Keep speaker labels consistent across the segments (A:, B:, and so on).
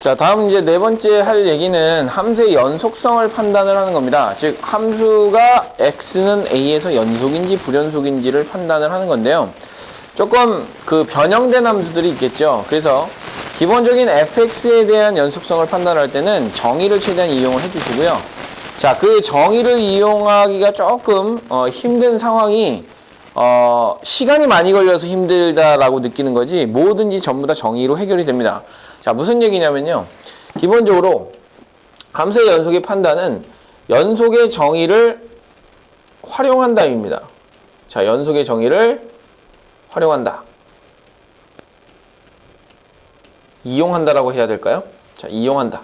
A: 자, 다음 이제 네 번째 할 얘기는 함수의 연속성을 판단을 하는 겁니다. 즉, 함수가 x는 a에서 연속인지 불연속인지를 판단을 하는 건데요. 조금 그 변형된 함수들이 있겠죠. 그래서 기본적인 fx에 대한 연속성을 판단할 때는 정의를 최대한 이용을 해주시고요. 자, 그 정의를 이용하기가 조금 힘든 상황이 시간이 많이 걸려서 힘들다라고 느끼는 거지 뭐든지 전부 다 정의로 해결이 됩니다. 자, 무슨 얘기냐면요. 기본적으로 함수의 연속의 판단은 연속의 정의를 활용한다입니다. 자, 연속의 정의를 활용한다. 이용한다라고 해야 될까요? 자, 이용한다.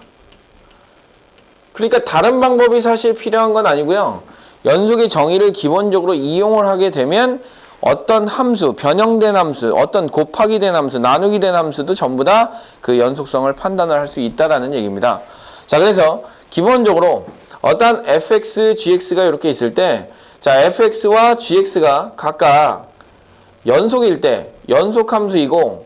A: 그러니까 다른 방법이 사실 필요한 건 아니고요. 연속의 정의를 기본적으로 이용을 하게 되면 어떤 함수, 변형된 함수, 어떤 곱하기 된 함수, 나누기 된 함수도 전부 다 그 연속성을 판단을 할 수 있다라는 얘기입니다. 자, 그래서 기본적으로 어떤 fx, gx가 이렇게 있을 때, 자, fx와 gx가 각각 연속일 때 연속함수이고,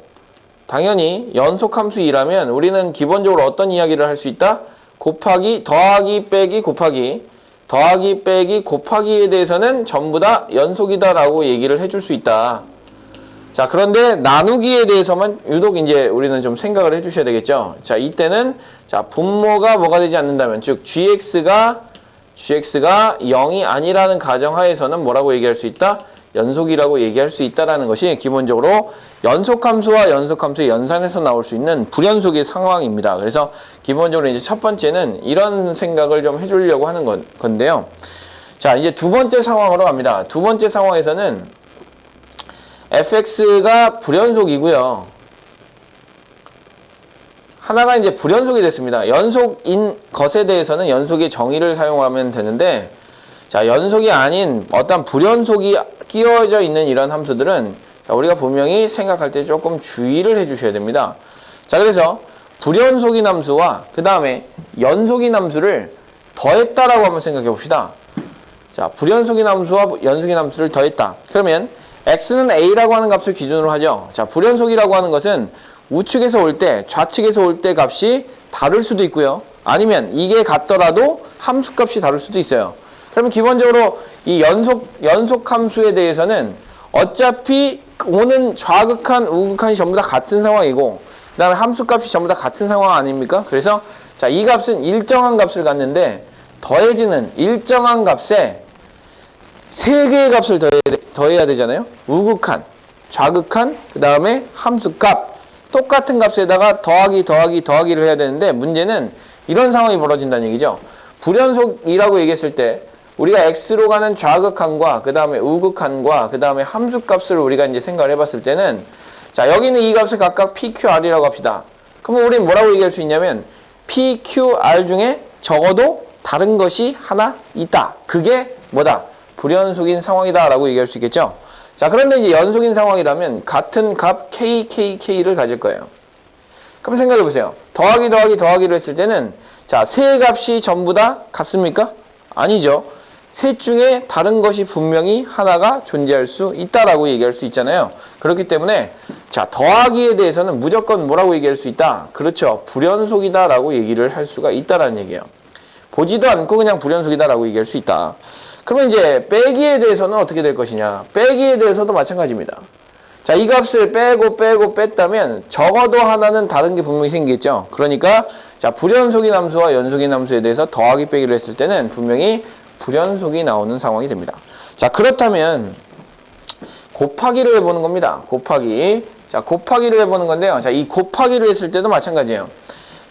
A: 당연히 연속함수이라면 우리는 기본적으로 어떤 이야기를 할 수 있다? 곱하기, 더하기, 빼기, 곱하기, 더하기, 빼기, 곱하기에 대해서는 전부 다 연속이다라고 얘기를 해줄 수 있다. 자, 그런데 나누기에 대해서만 유독 이제 우리는 좀 생각을 해주셔야 되겠죠. 자, 이때는 자, 분모가 뭐가 되지 않는다면, 즉 gx가 0이 아니라는 가정하에서는 뭐라고 얘기할 수 있다? 연속이라고 얘기할 수 있다라는 것이 기본적으로 연속함수와 연속함수의 연산에서 나올 수 있는 불연속의 상황입니다. 그래서 기본적으로 이제 첫 번째는 이런 생각을 좀 해주려고 하는 건데요. 자, 이제 두 번째 상황으로 갑니다. 두 번째 상황에서는 fx가 불연속이고요. 하나가 이제 불연속이 됐습니다. 연속인 것에 대해서는 연속의 정의를 사용하면 되는데, 자, 연속이 아닌 어떤 불연속이 끼워져 있는 이런 함수들은 우리가 분명히 생각할 때 조금 주의를 해주셔야 됩니다. 자, 그래서 불연속인 함수와 그 다음에 연속인 함수를 더했다라고 한번 생각해 봅시다. 자, 불연속인 함수와 연속인 함수를 더했다. 그러면 x는 a라고 하는 값을 기준으로 하죠. 자, 불연속이라고 하는 것은 우측에서 올 때, 좌측에서 올 때 값이 다를 수도 있고요. 아니면 이게 같더라도 함수 값이 다를 수도 있어요. 그러면 기본적으로 이 연속 함수에 대해서는 어차피 오는 좌극한, 우극한이 전부 다 같은 상황이고, 그 다음에 함수 값이 전부 다 같은 상황 아닙니까? 그래서 자, 이 값은 일정한 값을 갖는데 더해지는 일정한 값에 세 개의 값을 더해야 되잖아요. 우극한, 좌극한, 그 다음에 함수 값. 똑같은 값에다가 더하기를 해야 되는데 문제는 이런 상황이 벌어진다는 얘기죠. 불연속이라고 얘기했을 때 우리가 x로 가는 좌극한과 그 다음에 우극한과 그 다음에 함수값을 우리가 이제 생각을 해봤을 때는 자, 여기는 이 값을 각각 PQR이라고 합시다. 그러면 우리는 뭐라고 얘기할 수 있냐면 PQR 중에 적어도 다른 것이 하나 있다. 그게 뭐다? 불연속인 상황이다 라고 얘기할 수 있겠죠. 자, 그런데 이제 연속인 상황이라면 같은 값 KKK를 가질 거예요. 그럼 생각해 보세요. 더하기를 했을 때는 자, 세 값이 전부 다 같습니까? 아니죠. 셋 중에 다른 것이 분명히 하나가 존재할 수 있다라고 얘기할 수 있잖아요. 그렇기 때문에 자, 더하기에 대해서는 무조건 뭐라고 얘기할 수 있다? 그렇죠. 불연속이다라고 얘기를 할 수가 있다라는 얘기예요. 보지도 않고 그냥 불연속이다라고 얘기할 수 있다. 그러면 이제 빼기에 대해서는 어떻게 될 것이냐? 빼기에 대해서도 마찬가지입니다. 자, 이 값을 빼고 뺐다면 적어도 하나는 다른 게 분명히 생기겠죠. 그러니까 자, 불연속인 함수와 연속인 함수에 대해서 더하기 빼기를 했을 때는 분명히 불연속이 나오는 상황이 됩니다. 자, 그렇다면 곱하기를 해보는 겁니다. 곱하기. 자, 곱하기를 해보는 건데요. 자, 이 곱하기를 했을 때도 마찬가지예요.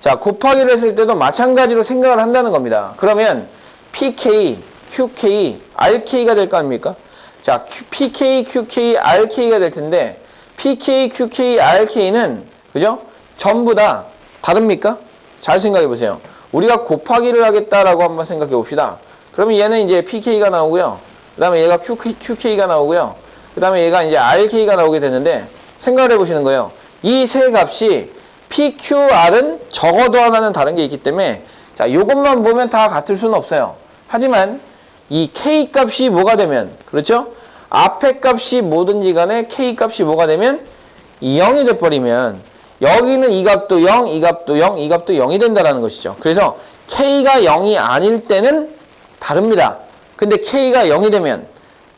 A: 자, 곱하기를 했을 때도 마찬가지로 생각을 한다는 겁니다. 그러면 PK, QK, RK가 될 거 아닙니까? 자, PK, QK, RK가 될 텐데 PK, QK, RK는 그죠? 전부 다 다릅니까? 잘 생각해 보세요. 우리가 곱하기를 하겠다라고 한번 생각해 봅시다. 그러면 얘는 이제 PK가 나오고요. 그 다음에 얘가 QK가 나오고요. 그 다음에 얘가 이제 RK가 나오게 되는데 생각을 해보시는 거예요. 이 세 값이 PQR은 적어도 하나는 다른 게 있기 때문에 자, 요것만 보면 다 같을 수는 없어요. 하지만 이 K 값이 뭐가 되면, 그렇죠? 앞에 값이 뭐든지 간에 K 값이 뭐가 되면 0이 돼버리면 여기는 이 값도 0, 이 값도 0, 이 값도 0이 된다는 것이죠. 그래서 K가 0이 아닐 때는 다릅니다. 근데 K가 0이 되면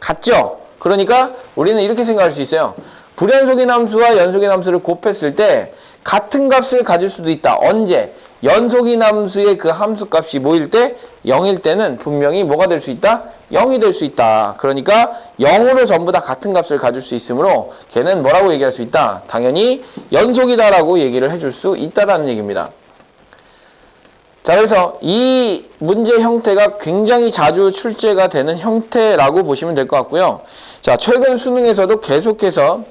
A: 같죠? 그러니까 우리는 이렇게 생각할 수 있어요. 불연속인 함수와 연속인 함수를 곱했을 때 같은 값을 가질 수도 있다. 언제? 연속인 함수의 그 함수 값이 뭐일 때? 0일 때는 분명히 뭐가 될 수 있다? 0이 될 수 있다. 그러니까 0으로 전부 다 같은 값을 가질 수 있으므로 걔는 뭐라고 얘기할 수 있다? 당연히 연속이다라고 얘기를 해줄 수 있다라는 얘기입니다. 자, 그래서 이 문제 형태가 굉장히 자주 출제가 되는 형태라고 보시면 될 것 같고요. 자, 최근 수능에서도 계속해서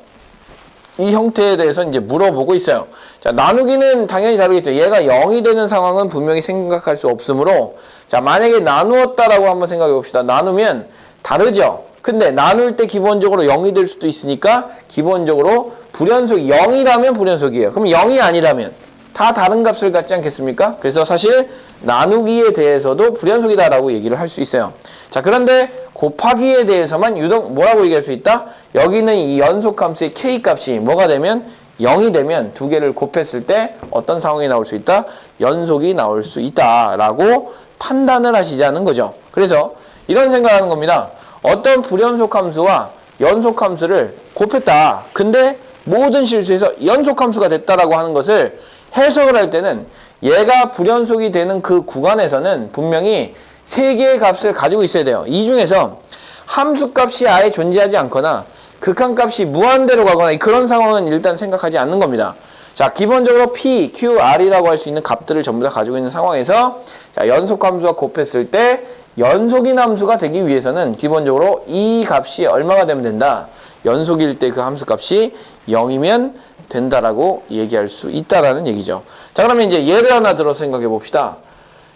A: 이 형태에 대해서 이제 물어보고 있어요. 자, 나누기는 당연히 다르겠죠. 얘가 0이 되는 상황은 분명히 생각할 수 없으므로, 자, 만약에 나누었다라고 한번 생각해 봅시다. 나누면 다르죠. 근데 나눌 때 기본적으로 0이 될 수도 있으니까 기본적으로 불연속이 0이라면 불연속이에요. 그럼 0이 아니라면 다 다른 값을 갖지 않겠습니까? 그래서 사실 나누기에 대해서도 불연속이다라고 얘기를 할 수 있어요. 자, 그런데 곱하기에 대해서만 유독 뭐라고 얘기할 수 있다? 여기는 이 연속함수의 K값이 뭐가 되면 0이 되면 두 개를 곱했을 때 어떤 상황이 나올 수 있다? 연속이 나올 수 있다라고 판단을 하시자는 거죠. 그래서 이런 생각을 하는 겁니다. 어떤 불연속함수와 연속함수를 곱했다. 근데 모든 실수에서 연속함수가 됐다라고 하는 것을 해석을 할 때는 얘가 불연속이 되는 그 구간에서는 분명히 세 개의 값을 가지고 있어야 돼요. 이 중에서 함수값이 아예 존재하지 않거나 극한값이 무한대로 가거나 그런 상황은 일단 생각하지 않는 겁니다. 자, 기본적으로 P, Q, R이라고 할 수 있는 값들을 전부 다 가지고 있는 상황에서 자, 연속함수와 곱했을 때 연속인 함수가 되기 위해서는 기본적으로 이 값이 얼마가 되면 된다. 연속일 때 그 함수값이 0이면 된다라고 얘기할 수 있다라는 얘기죠. 자, 그러면 이제 예를 하나 들어서 생각해 봅시다.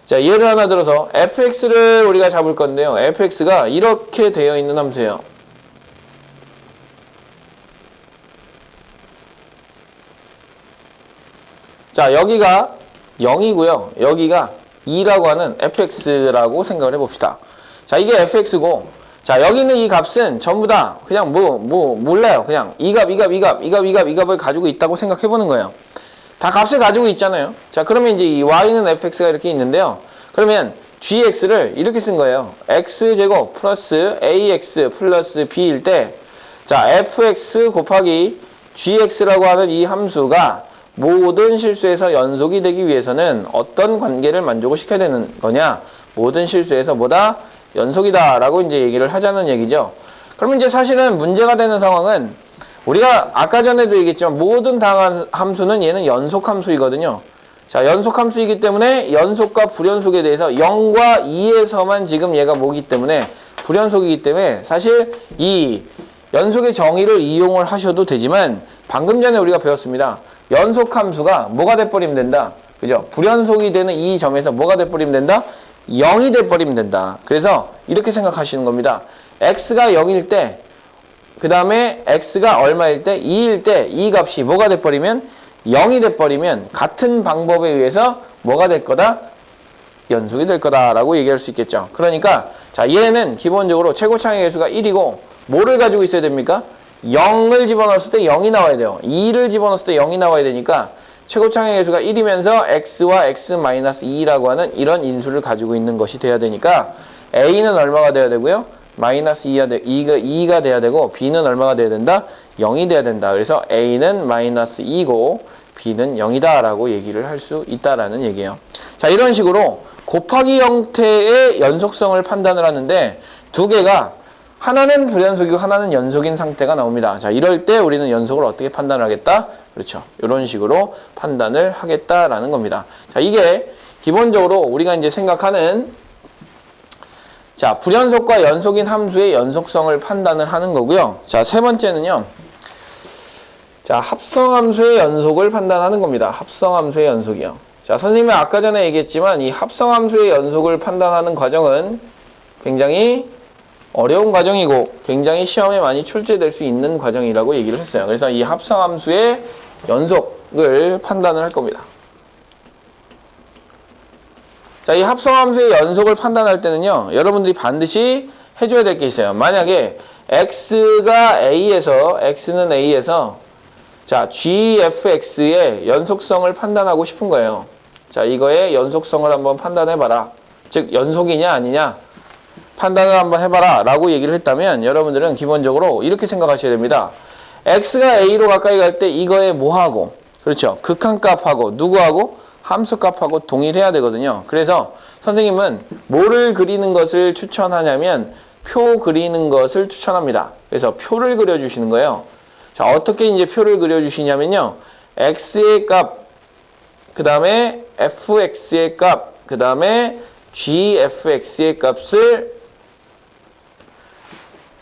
A: 자, 예를 하나 들어서 fx를 우리가 잡을 건데요. fx가 이렇게 되어 있는 함수예요. 자, 여기가 0이고요. 여기가 2라고 하는 fx라고 생각을 해봅시다. 자, 이게 fx고, 자, 여기 있는 이 값은 전부 다 그냥 몰라요. 그냥 이 값을 가지고 있다고 생각해보는 거예요. 다 값을 가지고 있잖아요. 자, 그러면 이제 이 y는 fx가 이렇게 있는데요. 그러면 gx를 이렇게 쓴 거예요. x제곱 플러스 ax 플러스 b일 때, 자, fx 곱하기 gx라고 하는 이 함수가 모든 실수에서 연속이 되기 위해서는 어떤 관계를 만족을 시켜야 되는 거냐? 모든 실수에서 뭐다? 연속이다 라고 이제 얘기를 하자는 얘기죠. 그러면 이제 사실은 문제가 되는 상황은 우리가 아까 전에도 얘기했지만 모든 다양한 함수는 얘는 연속함수이거든요. 자, 연속함수이기 때문에 연속과 불연속에 대해서 0과 2에서만 지금 얘가 뭐기 때문에 불연속이기 때문에 사실 이 연속의 정의를 이용을 하셔도 되지만 방금 전에 우리가 배웠습니다. 연속함수가 뭐가 돼버리면 된다. 그죠? 불연속이 되는 이 점에서 뭐가 돼버리면 된다? 0이 돼버리면 된다. 그래서 이렇게 생각하시는 겁니다. x가 0일 때, 그 다음에 x가 얼마일 때? 2일 때 이 값이 뭐가 돼버리면 0이 돼버리면 같은 방법에 의해서 뭐가 될 거다? 연속이 될 거다라고 얘기할 수 있겠죠. 그러니까 자, 얘는 기본적으로 최고창의 개수가 1이고 뭐를 가지고 있어야 됩니까? 0을 집어넣었을 때 0이 나와야 돼요. 2를 집어넣었을 때 0이 나와야 되니까 최고창의 개수가 1이면서 x와 x-2라고 하는 이런 인수를 가지고 있는 것이 돼야 되니까 a는 얼마가 돼야 되고요? 마이너스 2가 돼야 되고 b는 얼마가 돼야 된다? 0이 돼야 된다. 그래서 a는 마이너스 2고 b는 0이다 라고 얘기를 할 수 있다라는 얘기예요. 자, 이런 식으로 곱하기 형태의 연속성을 판단을 하는데 두 개가 하나는 불연속이고 하나는 연속인 상태가 나옵니다. 자, 이럴 때 우리는 연속을 어떻게 판단을 하겠다? 그렇죠. 이런 식으로 판단을 하겠다라는 겁니다. 자, 이게 기본적으로 우리가 이제 생각하는 자, 불연속과 연속인 함수의 연속성을 판단을 하는 거고요. 자, 세 번째는요. 자, 합성함수의 연속을 판단하는 겁니다. 합성함수의 연속이요. 자, 선생님은 아까 전에 얘기했지만 이 합성함수의 연속을 판단하는 과정은 굉장히 어려운 과정이고 굉장히 시험에 많이 출제될 수 있는 과정이라고 얘기를 했어요. 그래서 이 합성함수의 연속을 판단을 할 겁니다. 자, 이 합성함수의 연속을 판단할 때는요, 여러분들이 반드시 해줘야 될 게 있어요. 만약에 x는 A에서 자, gfx의 연속성을 판단하고 싶은 거예요. 자, 이거의 연속성을 한번 판단해봐라. 즉, 연속이냐 아니냐 판단을 한번 해봐라 라고 얘기를 했다면 여러분들은 기본적으로 이렇게 생각하셔야 됩니다. x가 a로 가까이 갈 때 이거의 뭐하고, 그렇죠, 극한값하고 누구하고, 함수값하고 동일해야 되거든요. 그래서 선생님은 뭐를 그리는 것을 추천하냐면 표 그리는 것을 추천합니다. 그래서 표를 그려주시는 거예요. 자, 어떻게 이제 표를 그려주시냐면요, x의 값, 그 다음에 fx의 값, 그 다음에 gfx의 값을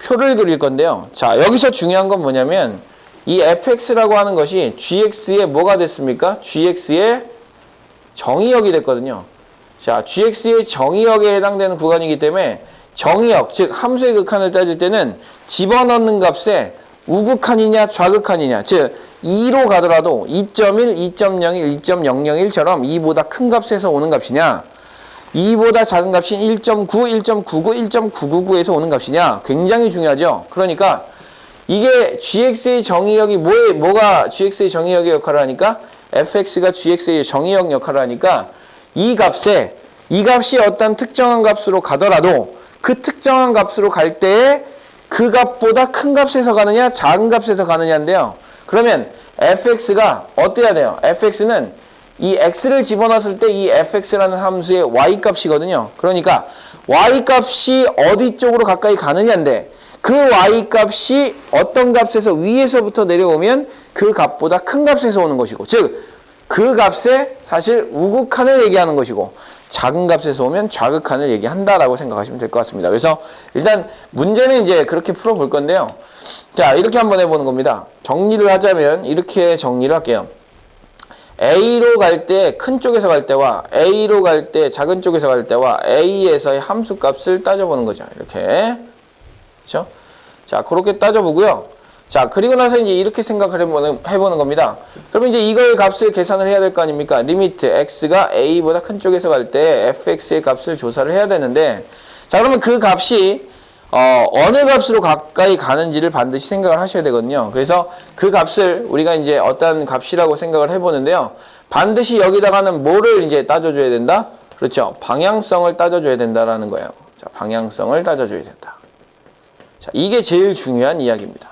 A: 표를 그릴 건데요. 자, 여기서 중요한 건 뭐냐면 이 fx라고 하는 것이 gx의 뭐가 됐습니까? gx의 정의역이 됐거든요. 자, gx의 정의역에 해당되는 구간이기 때문에 정의역, 즉 함수의 극한을 따질 때는 집어넣는 값에 우극한이냐 좌극한이냐, 즉 2로 가더라도 2.1, 2.01, 2.001처럼 2보다 큰 값에서 오는 값이냐, 2보다 작은 값인 1.9, 1.99, 1.999에서 오는 값이냐, 굉장히 중요하죠. 그러니까 이게 gx의 정의역이 뭐가 gx의 정의역의 역할을 하니까, fx가 gx의 정의역 역할을 하니까 이 값이 어떤 특정한 값으로 가더라도 그 특정한 값으로 갈 때에 그 값보다 큰 값에서 가느냐 작은 값에서 가느냐인데요. 그러면 fx가 어때야 돼요? fx는 이 x를 집어넣었을 때 이 fx라는 함수의 y값이거든요. 그러니까 y값이 어디 쪽으로 가까이 가느냐인데, 그 y값이 어떤 값에서 위에서부터 내려오면 그 값보다 큰 값에서 오는 것이고, 즉 그 값에 사실 우극한을 얘기하는 것이고, 작은 값에서 오면 좌극한을 얘기한다라고 생각하시면 될 것 같습니다. 그래서 일단 문제는 이제 그렇게 풀어볼 건데요. 자, 이렇게 한번 해보는 겁니다. 정리를 하자면 이렇게 정리를 할게요. A로 갈 때 큰 쪽에서 갈 때와 A로 갈 때 작은 쪽에서 갈 때와 A에서의 함수 값을 따져보는 거죠. 이렇게. 그렇죠? 자, 그렇게 따져보고요. 자, 그리고 나서 이제 이렇게 생각을 해보는 겁니다. 그러면 이제 이거의 값을 계산을 해야 될 거 아닙니까? 리미트 x가 a보다 큰 쪽에서 갈 때 fx의 값을 조사를 해야 되는데, 자, 그러면 그 값이 어느 값으로 가까이 가는지를 반드시 생각을 하셔야 되거든요. 그래서 그 값을 우리가 이제 어떤 값이라고 생각을 해보는데요. 반드시 여기다가는 뭐를 이제 따져줘야 된다? 그렇죠. 방향성을 따져줘야 된다라는 거예요. 자, 방향성을 따져줘야 된다. 자, 이게 제일 중요한 이야기입니다.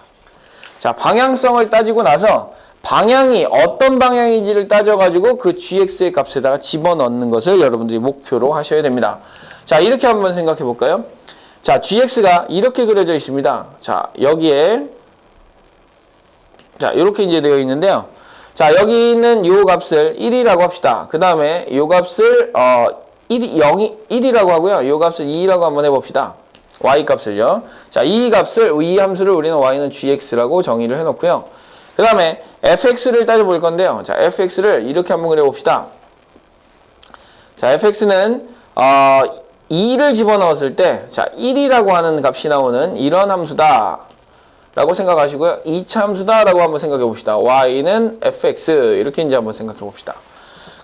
A: 자, 방향성을 따지고 나서 방향이 어떤 방향인지를 따져가지고 그 gx의 값에다가 집어넣는 것을 여러분들이 목표로 하셔야 됩니다. 자, 이렇게 한번 생각해 볼까요? 자, gx가 이렇게 그려져 있습니다. 자, 여기에 자, 이렇게 이제 되어 있는데요. 자, 여기 있는 요 값을 1이라고 합시다. 그 다음에 요 값을 1이라고 하고요. 요 값을 2라고 한번 해봅시다. y 값을요. 자, 이 함수를 우리는 y는 gx라고 정의를 해놓고요. 그 다음에 fx를 따져볼 건데요. 자, fx를 이렇게 한번 그려봅시다. 자, fx는 2를 집어넣었을 때, 자, 1이라고 하는 값이 나오는 이런 함수다 라고 생각하시고요. 2차 함수다 라고 한번 생각해 봅시다. y는 fx, 이렇게 이제 한번 생각해 봅시다.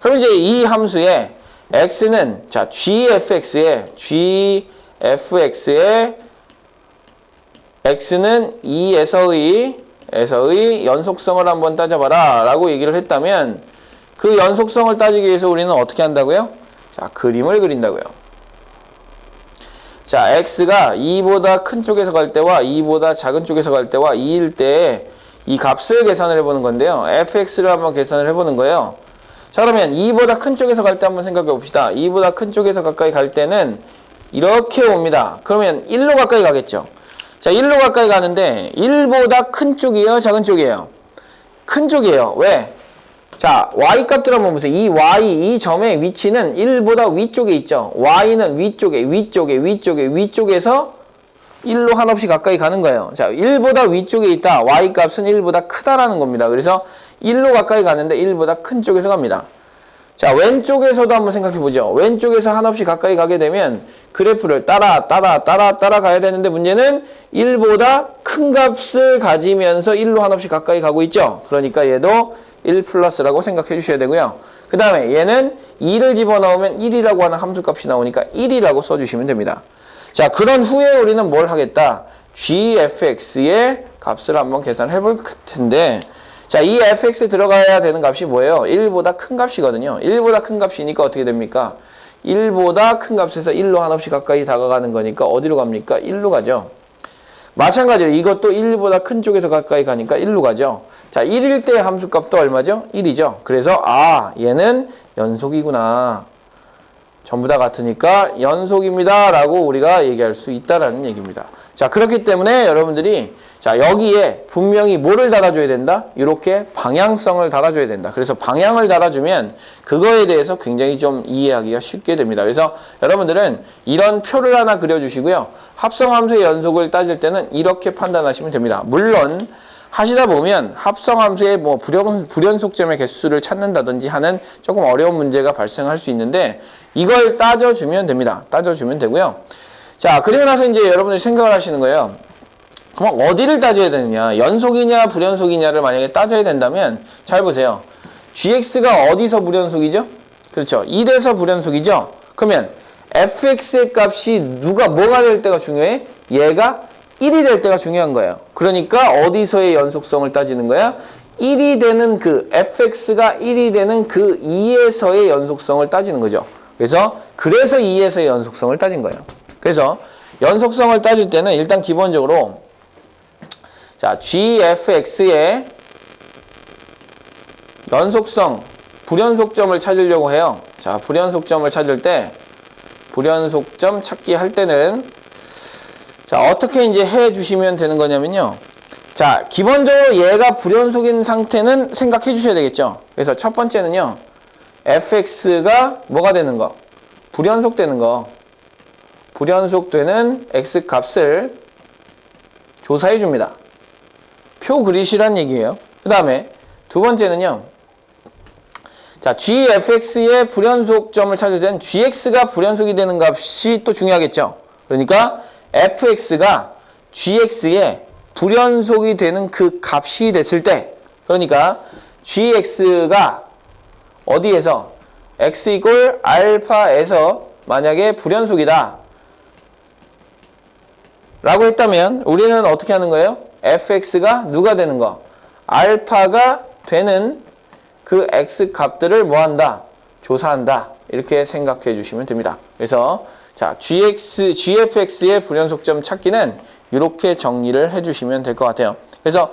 A: 그럼 이제 이 함수의 x는, 자, gfx의 x는 2에서의 연속성을 한번 따져봐라 라고 얘기를 했다면, 그 연속성을 따지기 위해서 우리는 어떻게 한다고요? 자, 그림을 그린다고요. 자, x가 2보다 큰 쪽에서 갈 때와 2보다 작은 쪽에서 갈 때와 2일 때 이 값을 계산을 해보는 건데요. fx를 한번 계산을 해보는 거예요. 자, 그러면 2보다 큰 쪽에서 갈 때 한번 생각해 봅시다. 2보다 큰 쪽에서 가까이 갈 때는 이렇게 옵니다. 그러면 1로 가까이 가겠죠. 자, 1로 가까이 가는데 1보다 큰 쪽이에요? 작은 쪽이에요? 큰 쪽이에요. 왜? 자, y값들 한번 보세요. 이 점의 위치는 1보다 위쪽에 있죠. y는 위쪽에서 1로 한없이 가까이 가는 거예요. 자, 1보다 위쪽에 있다. y값은 1보다 크다라는 겁니다. 그래서 1로 가까이 가는데 1보다 큰 쪽에서 갑니다. 자, 왼쪽에서도 한번 생각해 보죠. 왼쪽에서 한없이 가까이 가게 되면 그래프를 따라가야 되는데, 문제는 1보다 큰 값을 가지면서 1로 한없이 가까이 가고 있죠. 그러니까 얘도 1 플러스라고 생각해 주셔야 되고요. 그 다음에 얘는 2를 집어넣으면 1이라고 하는 함수값이 나오니까 1이라고 써주시면 됩니다. 자, 그런 후에 우리는 뭘 하겠다? gfx의 값을 한번 계산해 볼 텐데, 자, 이 fx에 들어가야 되는 값이 뭐예요? 1보다 큰 값이거든요. 1보다 큰 값이니까 어떻게 됩니까? 1보다 큰 값에서 1로 한없이 가까이 다가가는 거니까 어디로 갑니까? 1로 가죠. 마찬가지로 이것도 1보다 큰 쪽에서 가까이 가니까 1로 가죠. 자, 1일 때 함수값도 얼마죠? 1이죠. 그래서 얘는 연속이구나. 전부 다 같으니까 연속입니다 라고 우리가 얘기할 수 있다라는 얘기입니다. 자, 그렇기 때문에 여러분들이 자, 여기에 분명히 뭐를 달아줘야 된다? 이렇게 방향성을 달아줘야 된다. 그래서 방향을 달아주면 그거에 대해서 굉장히 좀 이해하기가 쉽게 됩니다. 그래서 여러분들은 이런 표를 하나 그려주시고요. 합성함수의 연속을 따질 때는 이렇게 판단하시면 됩니다. 물론 하시다 보면 합성함수의 뭐 불연속점의 개수를 찾는다든지 하는 조금 어려운 문제가 발생할 수 있는데 이걸 따져주면 됩니다. 따져주면 되고요. 자, 그리고 나서 이제 여러분들이 생각을 하시는 거예요. 그럼 어디를 따져야 되느냐? 연속이냐 불연속이냐를 만약에 따져야 된다면 잘 보세요. gx가 어디서 불연속이죠? 그렇죠. 1에서 불연속이죠? 그러면 fx의 값이 뭐가 될 때가 중요해? 얘가 1이 될 때가 중요한 거예요. 그러니까 어디서의 연속성을 따지는 거야? 1이 되는 fx가 1이 되는 그 2에서의 연속성을 따지는 거죠. 그래서 2에서의 연속성을 따진 거예요. 그래서 연속성을 따질 때는 일단 기본적으로 자, gfx의 연속성, 불연속점을 찾으려고 해요. 자, 불연속점을 찾을 때 불연속점 찾기 할 때는 자, 어떻게 이제 해 주시면 되는 거냐면요. 자, 기본적으로 얘가 불연속인 상태는 생각해 주셔야 되겠죠. 그래서 첫 번째는요. fx가 뭐가 되는 거? 불연속 되는 거. 불연속되는 x 값을 조사해 줍니다. 표 그리시란 얘기예요. 그 다음에 두 번째는요. 자, gfx의 불연속점을 찾을 때는 gx가 불연속이 되는 값이 또 중요하겠죠. 그러니까 fx가 gx의 불연속이 되는 그 값이 됐을 때 그러니까 gx가 어디에서 x 이꼴 알파에서 만약에 불연속이다 라고 했다면 우리는 어떻게 하는 거예요? fx가 누가 되는 거? 알파가 되는 그 x 값들을 뭐한다? 조사한다. 이렇게 생각해 주시면 됩니다. 그래서 자, gfx의 불연속점 찾기는 이렇게 정리를 해 주시면 될 것 같아요. 그래서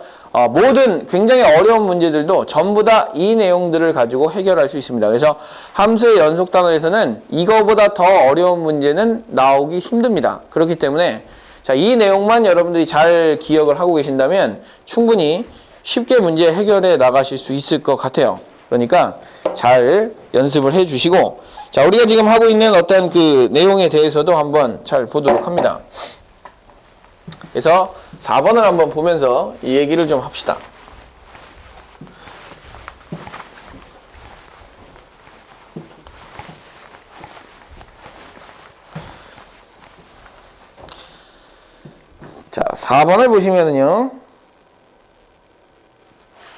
A: 모든 굉장히 어려운 문제들도 전부 다 이 내용들을 가지고 해결할 수 있습니다. 그래서 함수의 연속 단어에서는 이거보다 더 어려운 문제는 나오기 힘듭니다. 그렇기 때문에 자, 이 내용만 여러분들이 잘 기억을 하고 계신다면 충분히 쉽게 문제 해결해 나가실 수 있을 것 같아요. 그러니까 잘 연습을 해 주시고 자, 우리가 지금 하고 있는 어떤 그 내용에 대해서도 한번 잘 보도록 합니다. 그래서 4번을 한번 보면서 이 얘기를 좀 합시다. 자, 4번을 보시면은요.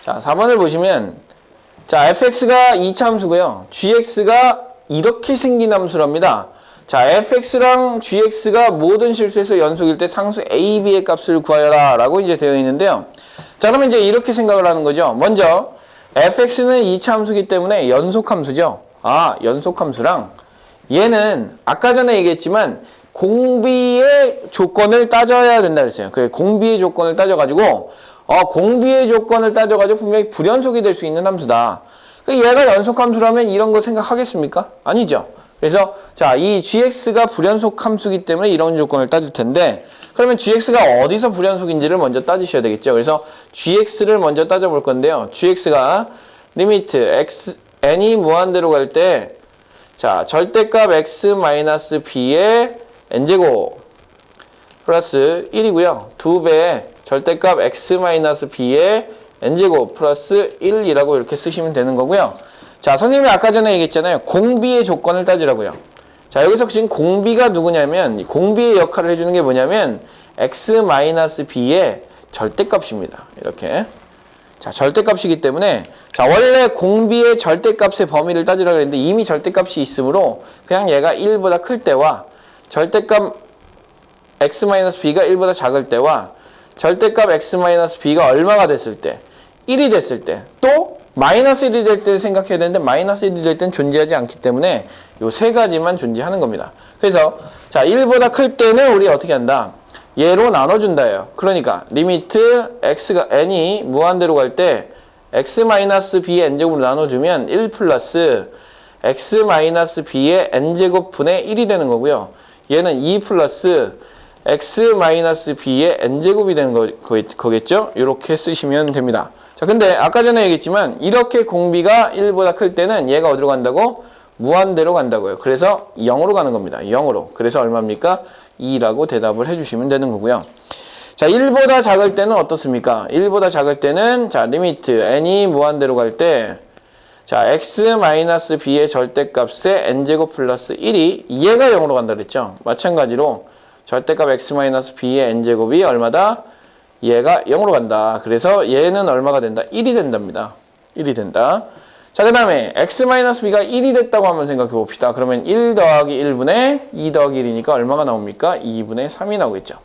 A: 자, 4번을 보시면 자, fx가 2차 함수고요. gx가 이렇게 생긴 함수랍니다. 자, fx랑 gx가 모든 실수에서 연속일 때 상수 a, b의 값을 구하여라 라고 이제 되어 있는데요. 자, 그러면 이제 이렇게 생각을 하는 거죠. 먼저 fx는 2차 함수이기 때문에 연속함수죠. 연속함수랑 얘는 아까 전에 얘기했지만 공비의 조건을 따져야 된다 그랬어요. 그래, 공비의 조건을 따져가지고 공비의 조건을 따져가지고 분명히 불연속이 될 수 있는 함수다. 얘가 연속함수라면 이런 거 생각하겠습니까? 아니죠. 그래서 자, 이 gx가 불연속 함수이기 때문에 이런 조건을 따질 텐데 그러면 gx가 어디서 불연속인지를 먼저 따지셔야 되겠죠. 그래서 gx를 먼저 따져볼 건데요. gx가 리미트 n이 무한대로 갈 때 자, 절대값 x-b의 n제곱 플러스 1이고요. 2배의 절대값 x-b의 n제곱 플러스 1이라고 이렇게 쓰시면 되는 거고요. 자, 선생님이 아까 전에 얘기했잖아요. 공비의 조건을 따지라고요. 자, 여기서 지금 공비가 누구냐면 공비의 역할을 해주는 게 뭐냐면 x-b의 절대값입니다. 이렇게. 자, 절대값이기 때문에 자, 원래 공비의 절대값의 범위를 따지라고 했는데 이미 절대값이 있으므로 그냥 얘가 1보다 클 때와 절대값 x-b가 1보다 작을 때와 절대값 x-b가 얼마가 됐을 때 1이 됐을 때, 또 마이너스 1이 될 때 생각해야 되는데 마이너스 1이 될 땐 존재하지 않기 때문에 요 세 가지만 존재하는 겁니다. 그래서 자 1보다 클 때는 우리 어떻게 한다? 얘로 나눠준다예요. 그러니까 리미트 x가 n이 무한대로 갈 때 x-b의 n제곱으로 나눠주면 1 플러스 x-b의 n제곱 분의 1이 되는 거고요. 얘는 2 플러스 x-b의 n제곱이 되는 거겠죠? 이렇게 쓰시면 됩니다. 자, 근데 아까 전에 얘기했지만 이렇게 공비가 1보다 클 때는 얘가 어디로 간다고? 무한대로 간다고요. 그래서 0으로 가는 겁니다. 0으로. 그래서 얼마입니까? 2라고 대답을 해주시면 되는 거고요. 자, 1보다 작을 때는 어떻습니까? 1보다 작을 때는 자, 리미트 n이 무한대로 갈 때 자, x-b의 절대값에 n제곱 플러스 1이 얘가 0으로 간다 그랬죠? 마찬가지로 절대값 x-b의 n제곱이 얼마다? 얘가 0으로 간다. 그래서 얘는 얼마가 된다? 1이 된답니다. 1이 된다. 자, 그 다음에 x-b가 1이 됐다고 한번 생각해 봅시다. 그러면 1 더하기 1분의 2 더하기 1이니까 얼마가 나옵니까? 2분의 3이 나오겠죠.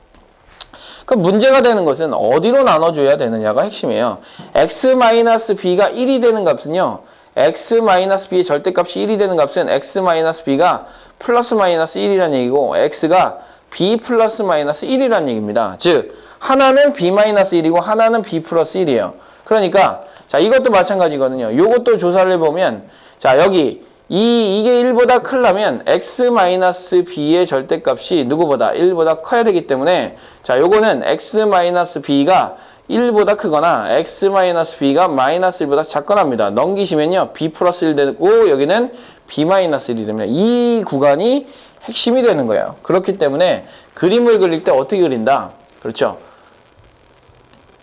A: 그럼 문제가 되는 것은 어디로 나눠줘야 되느냐가 핵심이에요. x-b가 1이 되는 값은요. x-b의 절대값이 1이 되는 값은 x-b가 플러스 마이너스 1이라는 얘기고 x가 b 플러스 마이너스 1이라는 얘기입니다. 즉 하나는 b-1이고 하나는 b 플러스 1이에요. 그러니까 자 이것도 마찬가지거든요. 요것도 조사를 해보면 자 여기 이게 1보다 크려면 x-b의 절대값이 누구보다 1보다 커야 되기 때문에 자 요거는 x-b가 1보다 크거나 x-b가 마이너스 1보다 작거나 합니다. 넘기시면요 b 플러스 1 되고 여기는 b-1이 됩니다. 이 구간이 핵심이 되는 거예요. 그렇기 때문에 그림을 그릴 때 어떻게 그린다? 그렇죠.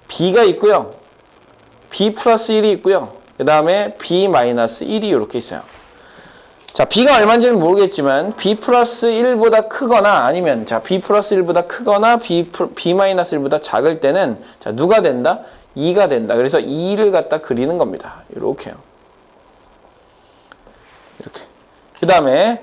A: b가 있고요. b 플러스 1이 있고요. 그 다음에 b 마이너스 1이 이렇게 있어요. 자, b가 얼마인지는 모르겠지만 b 플러스 1보다 크거나 아니면 자 b 플러스 1보다 크거나 b 마이너스 1보다 작을 때는 자 누가 된다? 2가 된다. 그래서 2를 갖다 그리는 겁니다. 이렇게요. 이렇게. 그 다음에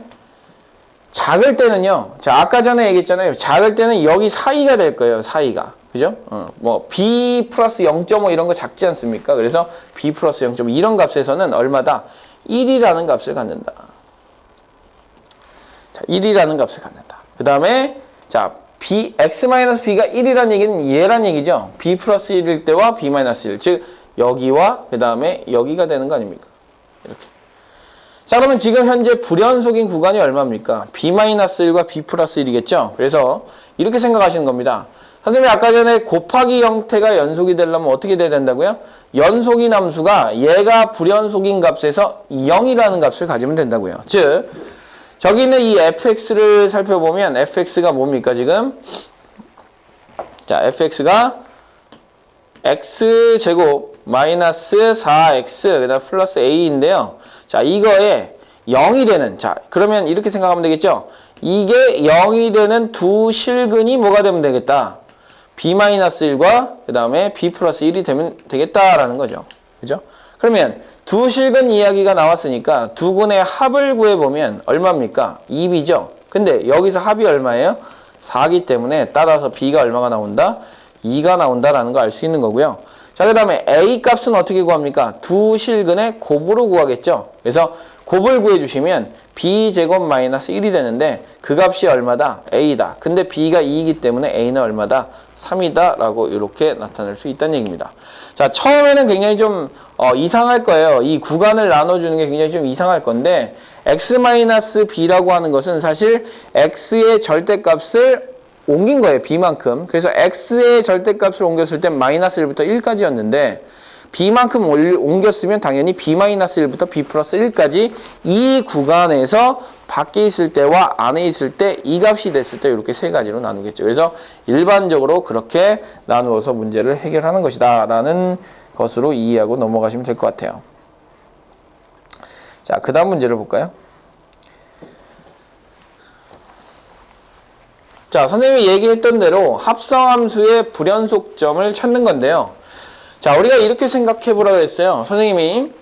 A: 작을 때는요. 자 아까 전에 얘기했잖아요. 작을 때는 여기 사이가 될 거예요. 사이가. 그죠? 뭐 b 플러스 0.5 이런 거 작지 않습니까? 그래서 b 플러스 0.5 이런 값에서는 얼마다? 1이라는 값을 갖는다. 자, 1이라는 값을 갖는다. 그 다음에 자 x-b가 1이라는 얘기는 얘란 얘기죠. b 플러스 1일 때와 b 마이너스 1. 즉 여기와 그 다음에 여기가 되는 거 아닙니까? 이렇게. 자 그러면 지금 현재 불연속인 구간이 얼마입니까? b-1과 b 플러스 1이겠죠? 그래서 이렇게 생각하시는 겁니다. 선생님이 아까 전에 곱하기 형태가 연속이 되려면 어떻게 돼야 된다고요? 연속인 함수가 얘가 불연속인 값에서 0이라는 값을 가지면 된다고요. 즉 저기 있는 이 fx를 살펴보면 fx가 뭡니까 지금? 자 fx가 x제곱 마이너스 4x 그다음 플러스 a인데요. 자 이거에 0이 되는 자 그러면 이렇게 생각하면 되겠죠? 이게 0이 되는 두 실근이 뭐가 되면 되겠다? b-1과 그 다음에 b 플러스 1이 되면 되겠다라는 거죠. 그죠? 그러면 두 실근 이야기가 나왔으니까 두 근의 합을 구해보면 얼마입니까? 2b죠. 근데 여기서 합이 얼마예요? 4기 때문에 따라서 b가 얼마가 나온다? 2가 나온다라는 거 알 수 있는 거고요. 자, 그 다음에 a 값은 어떻게 구합니까? 두 실근의 곱으로 구하겠죠. 그래서 곱을 구해주시면 b제곱 마이너스 1이 되는데 그 값이 얼마다? a다. 근데 b가 2이기 때문에 a는 얼마다? 3이다 라고 이렇게 나타낼 수 있다는 얘기입니다. 자 처음에는 굉장히 좀 이상할 거예요. 이 구간을 나눠주는 게 굉장히 좀 이상할 건데 x-b라고 하는 것은 사실 x의 절대값을 옮긴 거예요. b만큼. 그래서 x의 절대값을 옮겼을 때 마이너스 1부터 1까지였는데 b만큼 옮겼으면 당연히 b-1부터 b 플러스 1까지 이 구간에서 밖에 있을 때와 안에 있을 때 이 값이 됐을 때 이렇게 세 가지로 나누겠죠. 그래서 일반적으로 그렇게 나누어서 문제를 해결하는 것이다 라는 것으로 이해하고 넘어가시면 될 것 같아요. 자, 그 다음 문제를 볼까요? 자, 선생님이 얘기했던 대로 합성함수의 불연속점을 찾는 건데요. 자, 우리가 이렇게 생각해 보라고 했어요. 선생님이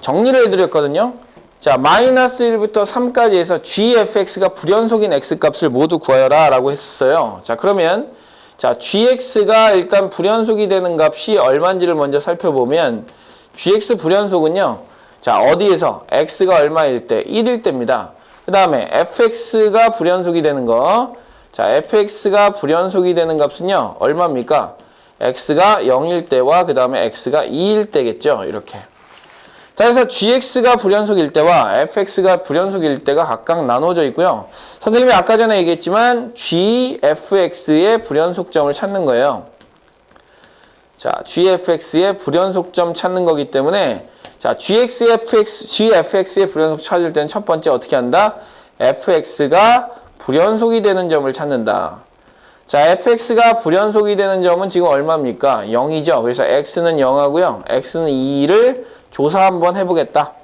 A: 정리를 해드렸거든요. 자, 마이너스 1부터 3까지 해서 gfx가 불연속인 x값을 모두 구하여라 라고 했었어요. 자, 그러면 자, gx가 일단 불연속이 되는 값이 얼마인지를 먼저 살펴보면 gx 불연속은요. 자, 어디에서 x가 얼마일 때? 1일 때입니다. 그 다음에 fx가 불연속이 되는 거. 자, fx가 불연속이 되는 값은요. 얼마입니까? x가 0일 때와 그 다음에 x가 2일 때겠죠. 이렇게. 자, 그래서 gx가 불연속일 때와 fx가 불연속일 때가 각각 나눠져 있고요. 선생님이 아까 전에 얘기했지만 gfx의 불연속점을 찾는 거예요. 자, gfx의 불연속점 찾는 거기 때문에 자, gfx의 불연속 찾을 때는 첫 번째 어떻게 한다? fx가 불연속이 되는 점을 찾는다. 자, fx가 불연속이 되는 점은 지금 얼마입니까? 0이죠. 그래서 x는 0하고요. x는 2를 조사 한번 해보겠다.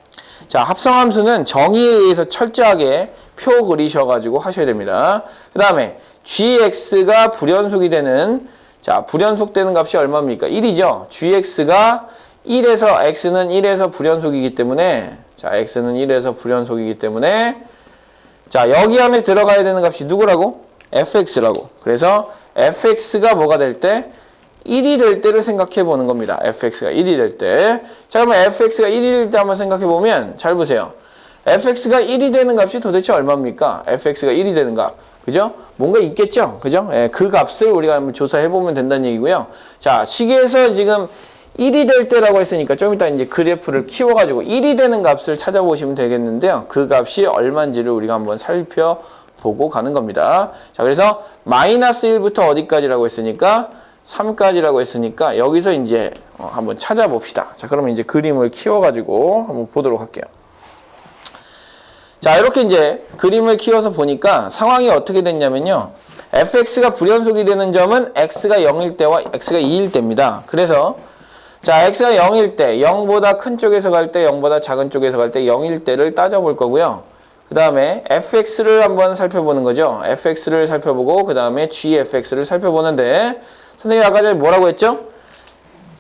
A: 자, 합성함수는 정의에 의해서 철저하게 표 그리셔가지고 하셔야 됩니다. 그 다음에 gx가 불연속이 되는 자, 불연속되는 값이 얼마입니까? 1이죠. gx가 1에서 x는 1에서 불연속이기 때문에 자, x는 1에서 불연속이기 때문에 자, 여기 안에 들어가야 되는 값이 누구라고? fx라고. 그래서 fx가 뭐가 될 때? 1이 될 때를 생각해 보는 겁니다. fx가 1이 될 때. 자, 그러면 fx가 1이 될 때 한번 생각해 보면 잘 보세요. fx가 1이 되는 값이 도대체 얼마입니까? fx가 1이 되는 값. 그죠? 뭔가 있겠죠? 그죠? 예, 그 값을 우리가 한번 조사해 보면 된다는 얘기고요. 자, 식에서 지금 1이 될 때라고 했으니까 좀 이따 이제 그래프를 키워가지고 1이 되는 값을 찾아보시면 되겠는데요. 그 값이 얼마인지를 우리가 한번 살펴보고 가는 겁니다. 자, 그래서 마이너스 1부터 어디까지라고 했으니까 3까지라고 했으니까 여기서 이제 한번 찾아봅시다. 자, 그러면 이제 그림을 키워가지고 한번 보도록 할게요. 자, 이렇게 이제 그림을 키워서 보니까 상황이 어떻게 됐냐면요. fx가 불연속이 되는 점은 x가 0일 때와 x가 2일 때입니다. 그래서 자, x가 0일 때, 0보다 큰 쪽에서 갈 때, 0보다 작은 쪽에서 갈 때 0일 때를 따져볼 거고요. 그 다음에 fx를 한번 살펴보는 거죠. fx를 살펴보고 그 다음에 gfx를 살펴보는데 선생님이 아까 전에 뭐라고 했죠?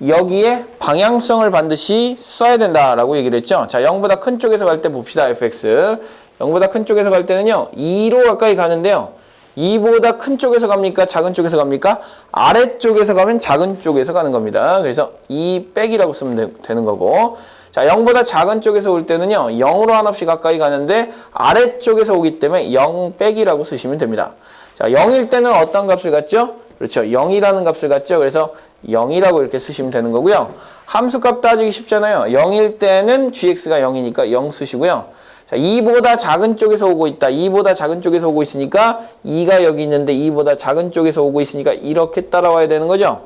A: 여기에 방향성을 반드시 써야 된다라고 얘기를 했죠. 자, 0보다 큰 쪽에서 갈 때 봅시다. fx. 0보다 큰 쪽에서 갈 때는요. 2로 가까이 가는데요. 2보다 큰 쪽에서 갑니까? 작은 쪽에서 갑니까? 아래쪽에서 가면 작은 쪽에서 가는 겁니다. 그래서 2 빼기라고 쓰면 되는 거고. 자, 0보다 작은 쪽에서 올 때는요. 0으로 한없이 가까이 가는데 아래쪽에서 오기 때문에 0 빼기라고 쓰시면 됩니다. 자, 0일 때는 어떤 값을 갖죠? 그렇죠. 0이라는 값을 갖죠. 그래서 0이라고 이렇게 쓰시면 되는 거고요. 함수값 따지기 쉽잖아요. 0일 때는 gx가 0이니까 0 쓰시고요. 자, 2보다 작은 쪽에서 오고 있다. 2보다 작은 쪽에서 오고 있으니까 2가 여기 있는데 2보다 작은 쪽에서 오고 있으니까 이렇게 따라와야 되는 거죠.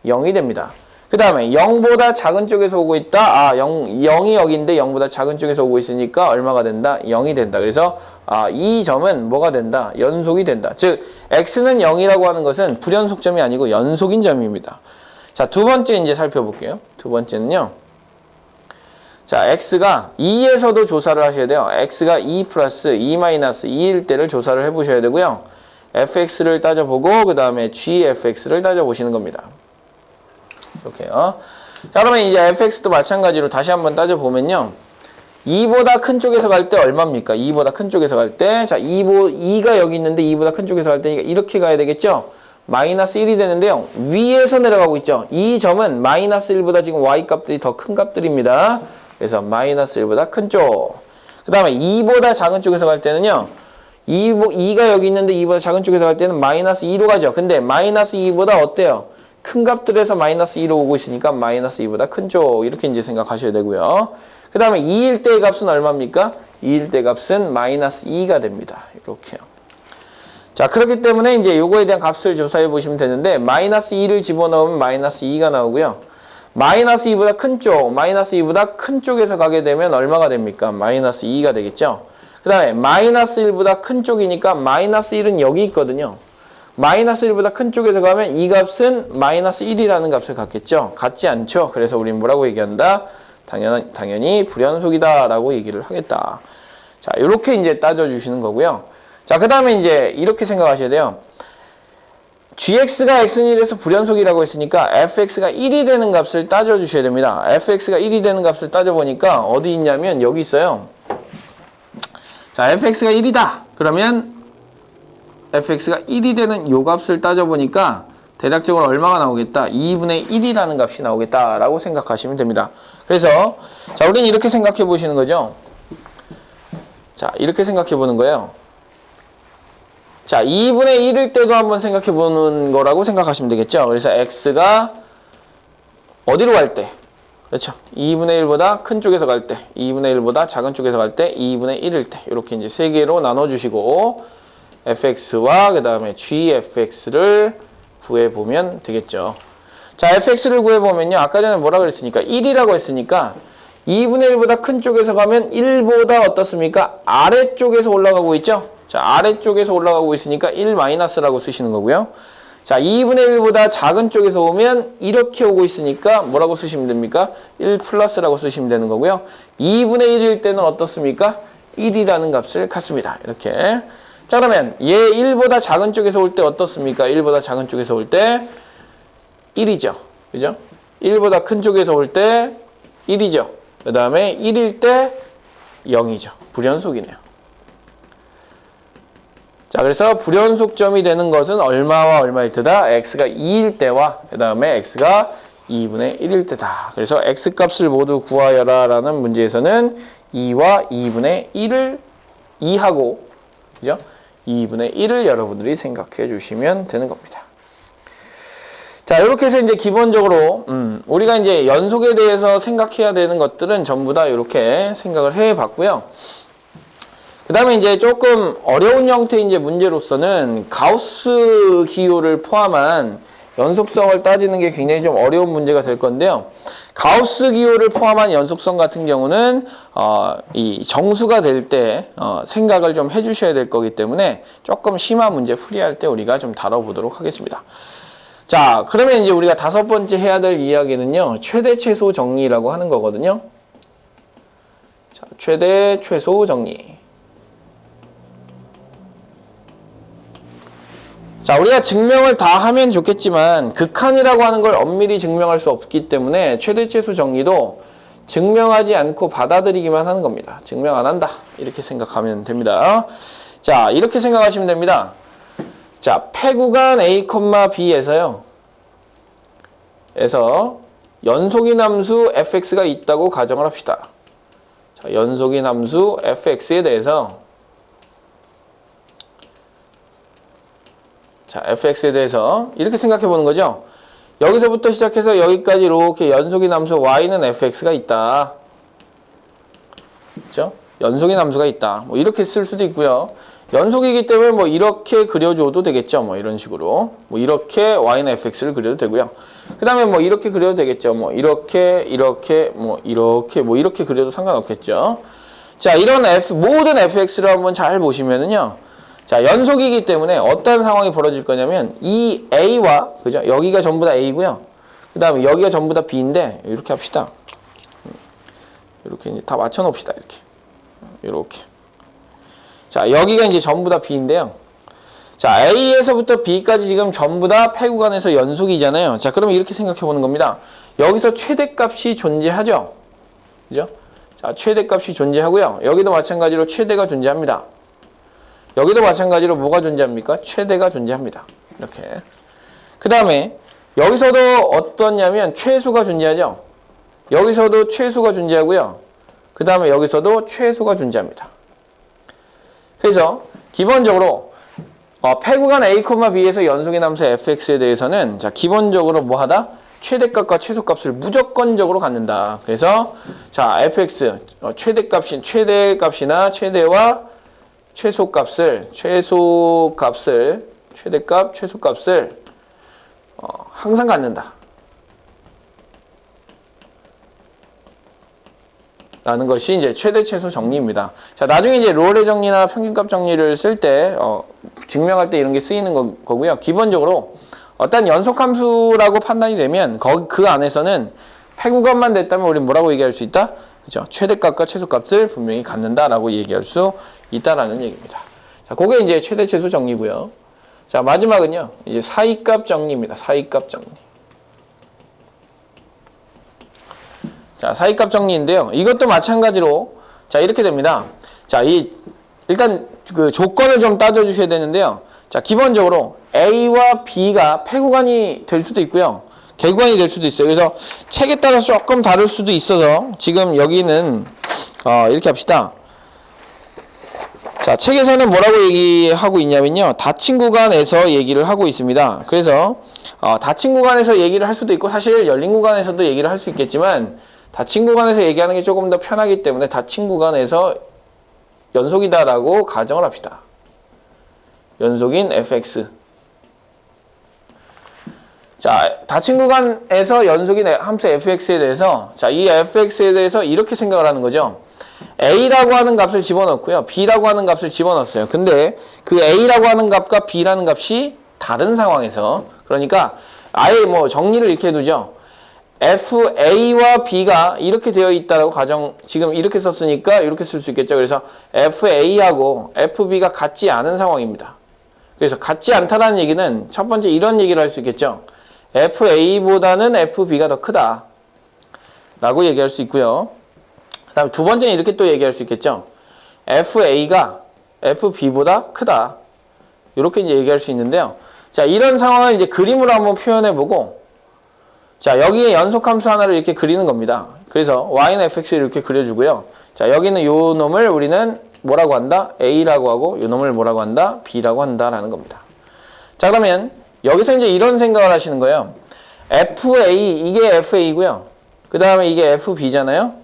A: 0이 됩니다. 그 다음에 0보다 작은 쪽에서 오고 있다. 0이 여기인데 0보다 작은 쪽에서 오고 있으니까 얼마가 된다? 0이 된다. 그래서 이 점은 뭐가 된다? 연속이 된다. 즉 x는 0이라고 하는 것은 불연속점이 아니고 연속인 점입니다. 자, 두 번째 이제 살펴볼게요. 두 번째는요. 자, x가 2에서도 조사를 하셔야 돼요. x가 2 플러스 2 마이너스 2일 때를 조사를 해보셔야 되고요. fx를 따져보고 그 다음에 gfx를 따져보시는 겁니다. 이렇게요. 자, 그러면 이제 fx도 마찬가지로 다시 한번 따져보면요. 2보다 큰 쪽에서 갈 때 얼마입니까? 2보다 큰 쪽에서 갈 때. 자, 2가 여기 있는데 2보다 큰 쪽에서 갈 때니까 이렇게 가야 되겠죠? 마이너스 1이 되는데요. 위에서 내려가고 있죠. 이 점은 마이너스 1보다 지금 y 값들이 더 큰 값들입니다. 그래서 마이너스 1보다 큰 쪽. 그 다음에 2보다 작은 쪽에서 갈 때는요. 2가 여기 있는데 2보다 작은 쪽에서 갈 때는 마이너스 2로 가죠. 근데 마이너스 2보다 어때요? 큰 값들에서 마이너스 2로 오고 있으니까 마이너스 2보다 큰 쪽. 이렇게 이제 생각하셔야 되고요. 그 다음에 2일 때의 값은 얼마입니까? 2일 때 값은 마이너스 2가 됩니다. 이렇게요. 자, 그렇기 때문에 이제 요거에 대한 값을 조사해 보시면 되는데 마이너스 2를 집어넣으면 마이너스 2가 나오고요. 마이너스 2보다 큰 쪽, 마이너스 2보다 큰 쪽에서 가게 되면 얼마가 됩니까? 마이너스 2가 되겠죠? 그 다음에 마이너스 1보다 큰 쪽이니까 마이너스 1은 여기 있거든요. 마이너스 1보다 큰 쪽에서 가면 이 값은 마이너스 1이라는 값을 갖겠죠? 같지 않죠? 그래서 우린 뭐라고 얘기한다? 당연히 불연속이다 라고 얘기를 하겠다. 자, 이렇게 이제 따져주시는 거고요. 자, 그 다음에 이제 이렇게 생각하셔야 돼요. gx가 x는 1에서 불연속이라고 했으니까 fx가 1이 되는 값을 따져주셔야 됩니다. fx가 1이 되는 값을 따져보니까 어디 있냐면 여기 있어요. 자, fx가 1이다. 그러면 fx가 1이 되는 요 값을 따져보니까 대략적으로 얼마가 나오겠다? 2분의 1이라는 값이 나오겠다라고 생각하시면 됩니다. 그래서 자, 우리는 이렇게 생각해 보시는 거죠. 자, 이렇게 생각해 보는 거예요. 자, 2분의 1일 때도 한번 생각해 보는 거라고 생각하시면 되겠죠. 그래서 x가 어디로 갈 때? 그렇죠. 2분의 1보다 큰 쪽에서 갈 때, 2분의 1보다 작은 쪽에서 갈 때, 2분의 1일 때 이렇게 이제 세 개로 나눠 주시고 fx와 그 다음에 gfx를 구해보면 되겠죠. 자, fx를 구해보면요. 아까 전에 뭐라 그랬으니까 1이라고 했으니까 2분의 1보다 큰 쪽에서 가면 1보다 어떻습니까? 아래쪽에서 올라가고 있죠. 자, 아래쪽에서 올라가고 있으니까 1 마이너스라고 쓰시는 거고요. 자, 2분의 1보다 작은 쪽에서 오면 이렇게 오고 있으니까 뭐라고 쓰시면 됩니까? 1 플러스라고 쓰시면 되는 거고요. 2분의 1일 때는 어떻습니까? 1이라는 값을 갖습니다. 이렇게. 자, 그러면 얘 1보다 작은 쪽에서 올 때 어떻습니까? 1보다 작은 쪽에서 올 때 1이죠. 그죠? 1보다 큰 쪽에서 올 때 1이죠. 그 다음에 1일 때 0이죠. 불연속이네요. 자, 그래서 불연속점이 되는 것은 얼마와 얼마일 때다? x가 2일 때와 그 다음에 x가 2분의 1일 때다. 그래서 x값을 모두 구하여라 라는 문제에서는 2와 2분의 1을 2하고 그죠? 2분의 1을 여러분들이 생각해 주시면 되는 겁니다. 자, 이렇게 해서 이제 기본적으로 우리가 이제 연속에 대해서 생각해야 되는 것들은 전부 다 이렇게 생각을 해 봤고요. 그 다음에 이제 조금 어려운 형태의 이제 문제로서는 가우스 기호를 포함한 연속성을 따지는 게 굉장히 좀 어려운 문제가 될 건데요. 가우스 기호를 포함한 연속성 같은 경우는 이 정수가 될 때 생각을 좀 해주셔야 될 거기 때문에 조금 심한 문제 풀이할 때 우리가 좀 다뤄보도록 하겠습니다. 자, 그러면 이제 우리가 다섯 번째 해야 될 이야기는요, 최대 최소 정리라고 하는 거거든요. 자, 최대 최소 정리. 자, 우리가 증명을 다 하면 좋겠지만 극한이라고 하는 걸 엄밀히 증명할 수 없기 때문에 최대 최소 정리도 증명하지 않고 받아들이기만 하는 겁니다. 증명 안 한다. 이렇게 생각하면 됩니다. 자, 이렇게 생각하시면 됩니다. 자, 폐구간 A, B에서요. 에서 연속인 함수 fx가 있다고 가정을 합시다. 자, 연속인 함수 fx에 대해서 자, fx에 대해서 이렇게 생각해 보는 거죠. 여기서부터 시작해서 여기까지 이렇게 연속인 함수 y는 fx가 있다. 그렇죠? 연속인 함수가 있다. 뭐 이렇게 쓸 수도 있고요. 연속이기 때문에 뭐 이렇게 그려줘도 되겠죠. 뭐 이런 식으로. 뭐 이렇게 y는 fx를 그려도 되고요. 그 다음에 뭐 이렇게 그려도 되겠죠. 뭐 이렇게 그려도 상관없겠죠. 자, 이런 모든 fx를 한번 잘 보시면은요. 자, 연속이기 때문에 어떤 상황이 벌어질 거냐면 이 a와 그죠? 여기가 전부 다 a고요. 그 다음에 여기가 전부 다 b인데 이렇게 합시다. 이렇게 이제 다 맞춰 놓읍시다. 이렇게. 자, 여기가 이제 전부 다 b인데요. 자, a에서부터 b까지 지금 전부 다 폐구간에서 연속이잖아요. 자, 그러면 이렇게 생각해 보는 겁니다. 여기서 최대값이 존재하죠. 그죠? 자, 최대값이 존재하고요. 여기도 마찬가지로 최대가 존재합니다. 여기도 마찬가지로 뭐가 존재합니까? 최대가 존재합니다. 이렇게. 그 다음에 여기서도 어떠냐면 최소가 존재하죠. 여기서도 최소가 존재하고요. 그 다음에 여기서도 최소가 존재합니다. 그래서 기본적으로 폐구간 A, B에서 연속인 함수 fx에 대해서는 자, 기본적으로 뭐 하다? 최대값과 최소값을 무조건적으로 갖는다. 그래서 자, fx 최대값이나 최대와 최대값, 최소값을 항상 갖는다. 라는 것이 이제 최대 최소 정리입니다. 자, 나중에 이제 롤의 정리나 평균값 정리를 쓸 때, 증명할 때 이런 게 쓰이는 거고요. 기본적으로 어떤 연속함수라고 판단이 되면 그 안에서는 폐구간만 됐다면 우리 뭐라고 얘기할 수 있다? 그죠? 최대값과 최소값을 분명히 갖는다라고 얘기할 수 있다라는 얘기입니다. 자, 그게 이제 최대 최소 정리고요. 자, 마지막은요. 이제 사이값 정리입니다. 사이값 정리. 자, 사이값 정리인데요. 이것도 마찬가지로 자, 이렇게 됩니다. 자, 일단 그 조건을 좀 따져 주셔야 되는데요. 자, 기본적으로 A와 B가 폐구간이 될 수도 있고요. 개구간이 될 수도 있어요. 그래서 책에 따라서 조금 다를 수도 있어서 지금 여기는 이렇게 합시다. 자, 책에서는 뭐라고 얘기하고 있냐면요. 닫힌 구간에서 얘기를 하고 있습니다. 그래서 닫힌 구간에서 얘기를 할 수도 있고 사실 열린 구간에서도 얘기를 할 수 있겠지만 닫힌 구간에서 얘기하는 게 조금 더 편하기 때문에 닫힌 구간에서 연속이다라고 가정을 합시다. 연속인 fx. 자, 닫힌 구간에서 연속인 함수 fx에 대해서 자, 이 fx에 대해서 이렇게 생각을 하는 거죠. a라고 하는 값을 집어넣고요. b라고 하는 값을 집어넣었어요. 근데 그 a라고 하는 값과 b라는 값이 다른 상황에서 그러니까 아예 뭐 정리를 이렇게 해두죠. fa와 b가 이렇게 되어 있다라고 지금 이렇게 썼으니까 이렇게 쓸 수 있겠죠. 그래서 fa하고 fb가 같지 않은 상황입니다. 그래서 같지 않다는 얘기는 첫 번째 이런 얘기를 할 수 있겠죠. fa보다는 fb가 더 크다 라고 얘기할 수 있고요. 그 다음에 두 번째는 이렇게 또 얘기할 수 있겠죠. fa가 fb보다 크다. 이렇게 이제 얘기할 수 있는데요. 자, 이런 상황을 이제 그림으로 한번 표현해 보고 자, 여기에 연속함수 하나를 이렇게 그리는 겁니다. 그래서 y는 fx를 이렇게 그려주고요. 자, 여기는 요 놈을 우리는 뭐라고 한다? a라고 하고 요 놈을 뭐라고 한다? b라고 한다라는 겁니다. 자, 그러면 여기서 이제 이런 생각을 하시는 거예요. fa, 이게 fa고요. 그 다음에 이게 fb잖아요.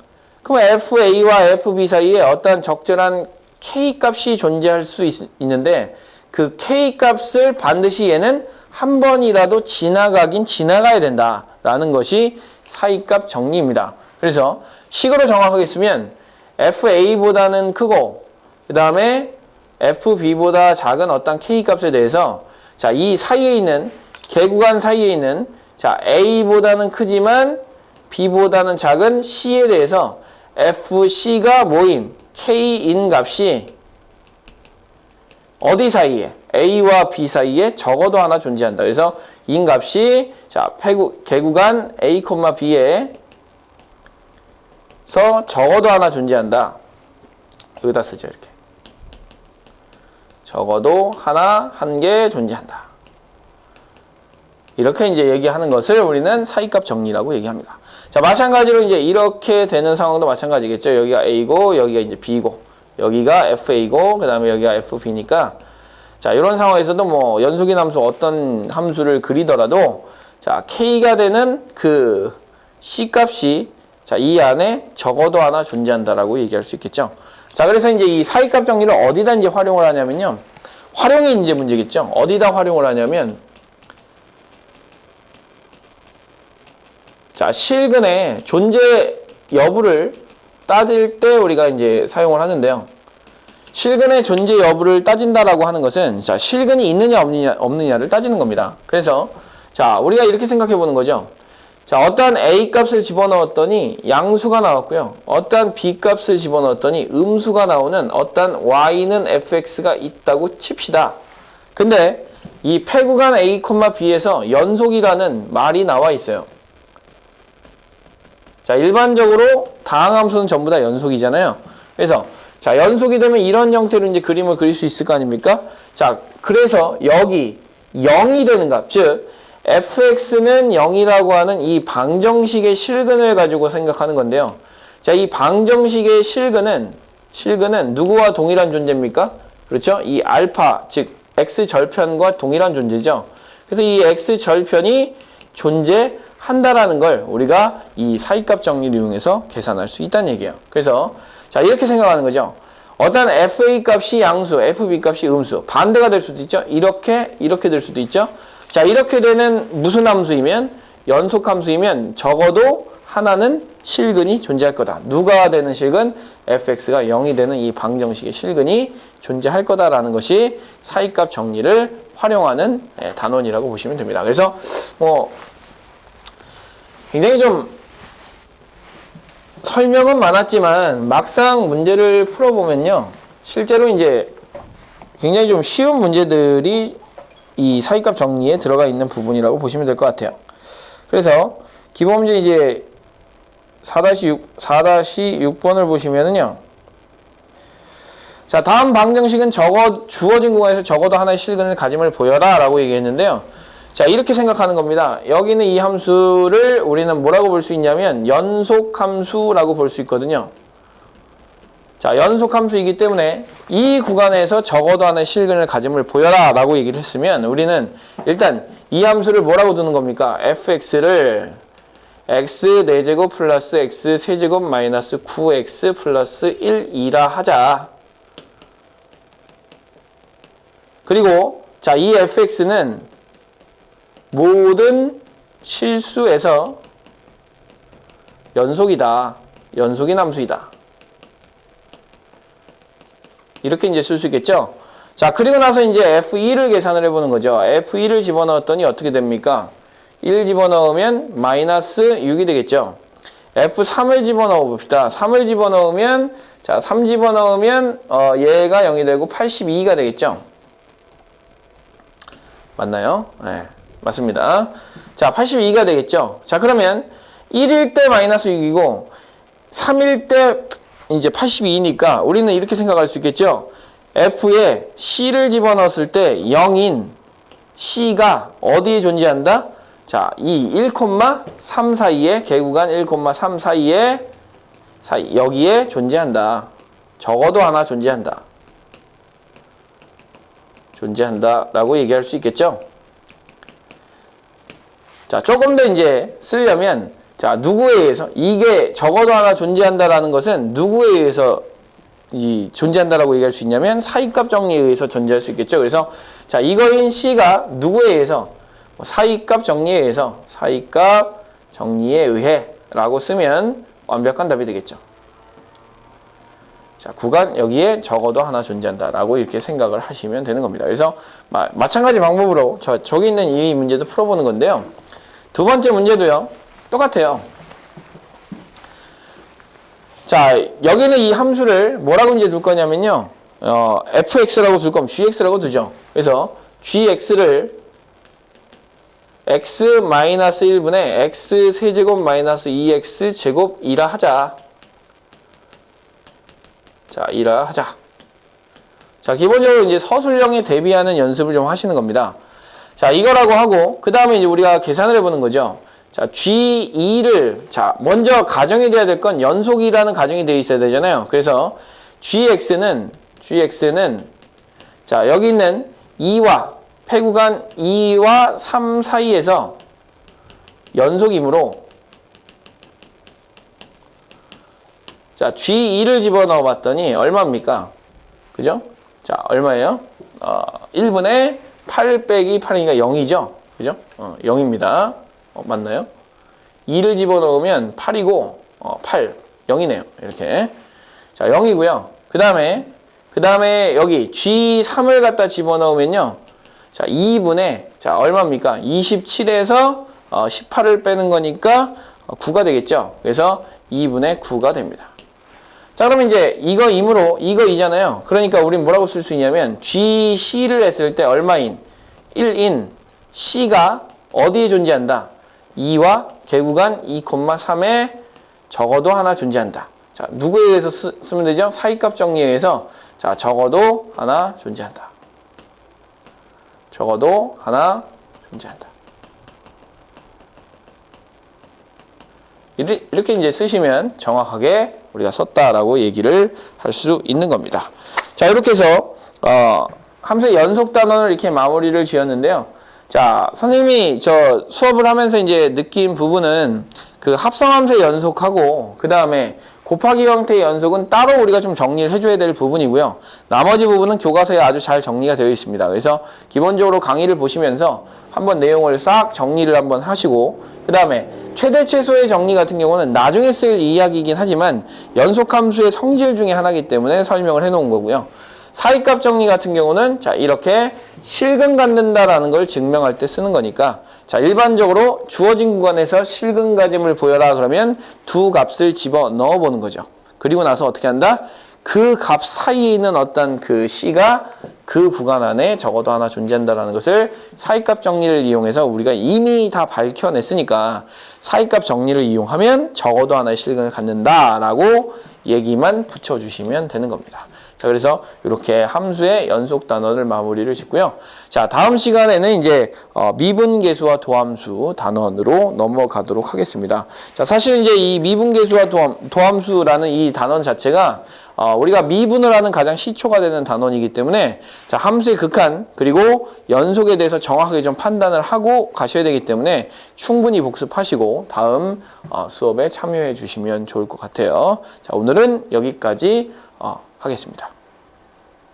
A: 그럼 fa와 fb 사이에 어떤 적절한 k 값이 존재할 수 있는데 그 k 값을 반드시 얘는 한 번이라도 지나가긴 지나가야 된다라는 것이 사이값 정리입니다. 그래서 식으로 정확하게 쓰면 fa보다는 크고 그 다음에 fb보다 작은 어떤 k 값에 대해서 자, 이 사이에 있는 개구간 사이에 있는 자, a보다는 크지만 b보다는 작은 c에 대해서 fc가 모인 k인 값이 어디 사이에? a와 b 사이에 적어도 하나 존재한다. 그래서 인 값이 자, 개구간 a, b에서 적어도 하나 존재한다. 여기다 쓰죠, 이렇게. 적어도 한 개 존재한다. 이렇게 이제 얘기하는 것을 우리는 사이값 정리라고 얘기합니다. 자, 마찬가지로 이제 이렇게 되는 상황도 마찬가지겠죠. 여기가 a고, 여기가 이제 b고, 여기가 fa고, 그 다음에 여기가 fb니까, 자, 이런 상황에서도 뭐 연속인 함수 어떤 함수를 그리더라도, 자, k가 되는 그 c 값이 자, 이 안에 적어도 하나 존재한다라고 얘기할 수 있겠죠. 자, 그래서 이제 이 사이값 정리를 어디다 이제 활용을 하냐면요. 활용이 이제 문제겠죠. 어디다 활용을 하냐면, 자, 실근의 존재 여부를 따질 때 우리가 이제 사용을 하는데요. 실근의 존재 여부를 따진다라고 하는 것은 자, 실근이 있느냐 없느냐를 따지는 겁니다. 그래서 자, 우리가 이렇게 생각해 보는 거죠. 자, 어떠한 a 값을 집어넣었더니 양수가 나왔고요. 어떠한 b 값을 집어넣었더니 음수가 나오는 어떠한 y는 fx가 있다고 칩시다. 근데 이 폐구간 a, b에서 연속이라는 말이 나와 있어요. 자, 일반적으로 다항함수는 전부 다 연속이잖아요. 그래서 자, 연속이 되면 이런 형태로 이제 그림을 그릴 수 있을 거 아닙니까? 자, 그래서 여기 0이 되는 값, 즉 fx는 0이라고 하는 이 방정식의 실근을 가지고 생각하는 건데요. 자, 이 방정식의 실근은 누구와 동일한 존재입니까? 그렇죠? 이 알파, 즉 x절편과 동일한 존재죠. 그래서 이 x절편이 존재한다라는 걸 우리가 이 사이값 정리를 이용해서 계산할 수 있다는 얘기예요. 그래서 자, 이렇게 생각하는 거죠. 어떤 fa 값이 양수, fb 값이 음수, 반대가 될 수도 있죠. 이렇게 될 수도 있죠. 자, 이렇게 되는 무슨 함수이면 연속 함수이면 적어도 하나는 실근이 존재할 거다. 누가 되는 실근? fx가 0이 되는 이 방정식의 실근이 존재할 거다라는 것이 사이값 정리를 활용하는 단원이라고 보시면 됩니다. 그래서 뭐 굉장히 좀 설명은 많았지만 막상 문제를 풀어보면요. 실제로 이제 굉장히 좀 쉬운 문제들이 이 사이값 정리에 들어가 있는 부분이라고 보시면 될 것 같아요. 그래서 기본 문제 이제 4-6번을 보시면은요. 자, 다음 방정식은 주어진 구간에서 적어도 하나의 실근을 가짐을 보여라 라고 얘기했는데요. 자, 이렇게 생각하는 겁니다. 여기는 이 함수를 우리는 뭐라고 볼 수 있냐면 연속함수라고 볼 수 있거든요. 자, 연속함수이기 때문에 이 구간에서 적어도 하나의 실근을 가짐을 보여라 라고 얘기를 했으면 우리는 일단 이 함수를 뭐라고 두는 겁니까? fx를 x 4제곱 플러스 x 세제곱 마이너스 9x 플러스 1이라 하자. 그리고 자, 이 fx는 모든 실수에서 연속이다. 연속인 함수이다. 이렇게 이제 쓸 수 있겠죠? 자, 그리고 나서 이제 f2를 계산을 해보는 거죠. f2를 집어넣었더니 어떻게 됩니까? 1 집어넣으면 마이너스 6이 되겠죠. f3을 집어넣어 봅시다. 3을 집어넣으면, 자, 3 집어넣으면, 얘가 0이 되고 82가 되겠죠. 맞나요? 네, 맞습니다. 자, 82가 되겠죠. 자, 그러면 1일 때 마이너스 6이고, 3일 때 이제 82니까 우리는 이렇게 생각할 수 있겠죠. F에 C를 집어넣었을 때 0인 C가 어디에 존재한다? 자, 이 1,3 사이에, 개구간 1,3 사이에, 여기에 존재한다. 적어도 하나 존재한다. 존재한다라고 얘기할 수 있겠죠. 자, 조금 더 이제 쓰려면, 자, 누구에 의해서, 이게 적어도 하나 존재한다라는 것은 누구에 의해서 존재한다라고 얘기할 수 있냐면 사이값 정리에 의해서 존재할 수 있겠죠. 그래서 자, 이거인 C가 누구에 의해서, 사이값 정리에 의해서, 사이값 정리에 의해 라고 쓰면 완벽한 답이 되겠죠. 자, 구간 여기에 적어도 하나 존재한다 라고 이렇게 생각을 하시면 되는 겁니다. 그래서 마찬가지 방법으로 저기 있는 이 문제도 풀어보는 건데요. 두 번째 문제도요, 똑같아요. 자, 여기는 이 함수를 뭐라고 이제 둘 거냐면요, fx라고 둘 거면 gx라고 두죠. 그래서 gx를 x-1분의 x 세제곱 마이너스 2x 제곱 2라 하자. 자, 2라 하자. 자, 기본적으로 이제 서술형에 대비하는 연습을 좀 하시는 겁니다. 자, 이거라고 하고, 그 다음에 이제 우리가 계산을 해보는 거죠. 자, G2를, 자, 먼저 가정이 돼야 될 건 연속이라는 가정이 되어 있어야 되잖아요. 그래서 GX는, 자, 여기 있는 2와, 폐구간 2와 3 사이에서 연속이므로, 자, G2를 집어넣어 봤더니 얼마입니까? 그죠? 자, 얼마예요? 1분의 8 빼기 8이니까 0이죠? 그죠? 0입니다. 맞나요? 2를 집어넣으면 8이고, 8, 0이네요. 이렇게. 자, 0이고요. 그 다음에 여기 G3을 갖다 집어넣으면요. 자, 2분의, 자, 얼마입니까? 27에서 18을 빼는 거니까 9가 되겠죠? 그래서 2분의 9가 됩니다. 자, 그럼 이제 이거이므로 이거이잖아요. 그러니까 우린 뭐라고 쓸 수 있냐면 GC를 했을 때 얼마인? 1인 C가 어디에 존재한다? 2와 개구간 2,3에 적어도 하나 존재한다. 자, 누구에 의해서 쓰면 되죠? 사이값 정리에 의해서, 자, 적어도 하나 존재한다. 적어도 하나 존재한다. 이렇게 이제 쓰시면 정확하게 우리가 썼다라고 얘기를 할 수 있는 겁니다. 자, 이렇게 해서 함수의 연속 단원을 이렇게 마무리를 지었는데요. 자, 선생님이 저 수업을 하면서 이제 느낀 부분은 그 합성함수의 연속하고 그 다음에 곱하기 형태의 연속은 따로 우리가 좀 정리를 해줘야 될 부분이고요. 나머지 부분은 교과서에 아주 잘 정리가 되어 있습니다. 그래서 기본적으로 강의를 보시면서 한번 내용을 싹 정리를 한번 하시고, 그 다음에 최대 최소의 정리 같은 경우는 나중에 쓸 이야기이긴 하지만 연속함수의 성질 중에 하나이기 때문에 설명을 해놓은 거고요. 사이값 정리 같은 경우는 자, 이렇게 실근 갖는다라는 걸 증명할 때 쓰는 거니까, 자, 일반적으로 주어진 구간에서 실근 가짐을 보여라 그러면 두 값을 집어 넣어 보는 거죠. 그리고 나서 어떻게 한다? 그 값 사이에 있는 어떤 그 C가 그 구간 안에 적어도 하나 존재한다라는 것을 사이값 정리를 이용해서 우리가 이미 다 밝혀냈으니까 사이값 정리를 이용하면 적어도 하나의 실근을 갖는다라고 얘기만 붙여주시면 되는 겁니다. 자, 그래서 이렇게 함수의 연속 단원을 마무리를 짓고요. 자, 다음 시간에는 이제 미분계수와 도함수 단원으로 넘어가도록 하겠습니다. 자, 사실 이제 이 미분계수와 도함수라는 이 단원 자체가 우리가 미분을 하는 가장 시초가 되는 단원이기 때문에 자, 함수의 극한 그리고 연속에 대해서 정확하게 좀 판단을 하고 가셔야 되기 때문에 충분히 복습하시고 다음 수업에 참여해 주시면 좋을 것 같아요. 자, 오늘은 여기까지 하겠습니다.